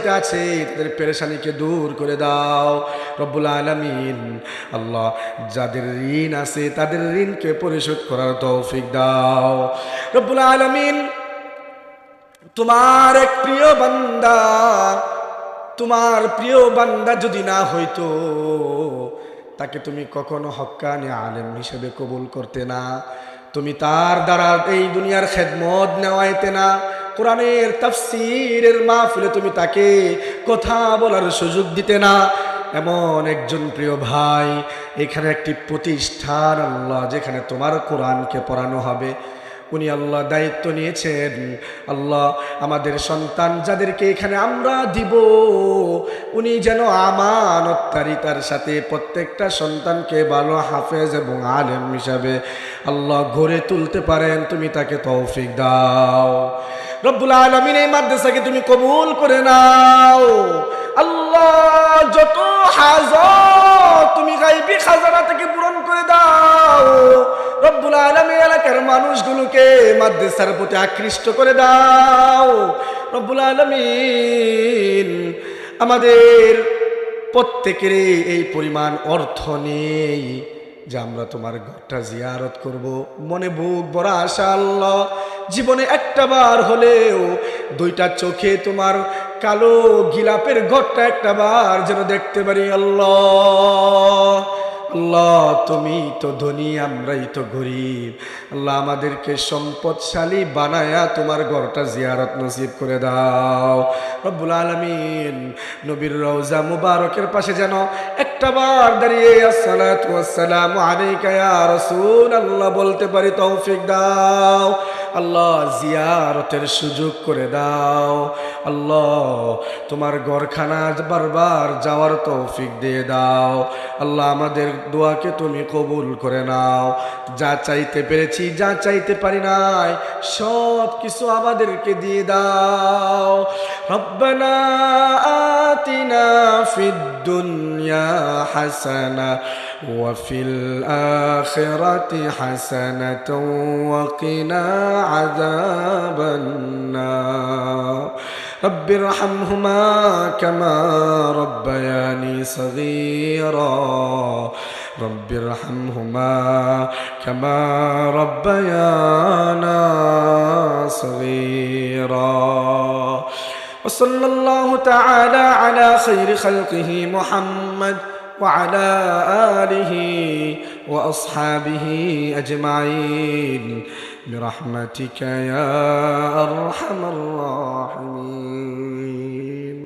পেরেশানিতে আছে তাদের পেরেশানিকে দূর করে দাও রব্বুল আলামিন। আল্লাহ, যাদের ঋণ আছে তাদের ঋণকে পরিশোধ করার তৌফিক দাও রব্বুল আলামিন। তোমার এক প্রিয় বান্দা, তোমার প্রিয় বান্দা যদি না হইতো, তাকে তুমি কখনো হক্কানি আলেম হিসেবে কবুল করতে না, তুমি তার দ্বারা এই দুনিয়ার খেদমত নেওয়াইতে না, কোরআনের তাফসীরের মাহফিলে তুমি তাকে কথা বলার সুযোগ দিতে না। এমন একজন প্রিয় ভাই, এখানে একটি প্রতিষ্ঠান আল্লাহ যেখানে তোমার কোরআনকে পড়ানো হবে, উনি আল্লাহ দায়িত্ব নিয়েছেন। আল্লাহ, আমাদের সন্তান যাদেরকে এখানে আমরা দিব, উনি যেন আমানতকারিতার সাথে প্রত্যেকটা সন্তানকে ভালো হাফেজ এবং আলেম হিসাবে আল্লাহ গড়ে তুলতে পারেন, তুমি তাকে তৌফিক দাও রব্বুল আলামিন। এই মাদ্রাসাকে তুমি কবুল করে নাও আল্লাহ। যত হাজত তুমি গায়বী খাজানা থেকে পূরণ করে দাও রব্বুল আলামিন। এলাকার মানুষগুলোকে মাদ্রাসার প্রতি আকৃষ্ট করে দাও রব্বুল আলামিন। আমাদের প্রত্যেকের এই পরিমাণ অর্থ নেই যে আমরা তোমার ঘরটা জিয়ারত করব, মনে বুক ভরা আশা আল্লাহ, জীবনে একটা বার হলেও দুইটা চোখে তোমার কালো গিলাপের ঘরটা একটা বার যেন দেখতে পারি আল্লাহ। আল্লাহ, তুমি তো ধনী, আমরাই তো গরিব। আল্লাহ, আমাদেরকে সম্পদশালী বানায়া তোমার ঘরটা জিয়ারত নসিব করে দাও রব্বুল আলামিন। নবীর রওজা মুবারকের পাশে যেন একটা বার দাঁড়িয়ে আসসালাতু ওয়াসসালামু আলাইকা ইয়া রাসূলুল্লাহ বলতে পারি, তৌফিক দাও আল্লাহ। জিয়ারতের সুযোগ করে দাও আল্লাহ। তোমার ঘরখানা বারবার যাওয়ার তৌফিক দিয়ে দাও আল্লাহ। আমাদের দোয়াকে তুমি কবুল করে নাও। যা চাইতে পেরেছি, যা চাইতে পারি নাই, সব কিছু আমাদেরকে দিয়ে দাও। রব্বানা আতিনা ফিদ দুনিয়া হাসানা ওয়া ফিল আখিরাতি হাসানাতাও ওয়া কিনা আযাবান নার। رب ارحمهما كما ربياني صغيرا رب ارحمهما كما ربيانا صغيرا وصلى الله تعالى على خير خلقه محمد وعلى آله وأصحابه أجمعين برحمتك يا أرحم الراحمين.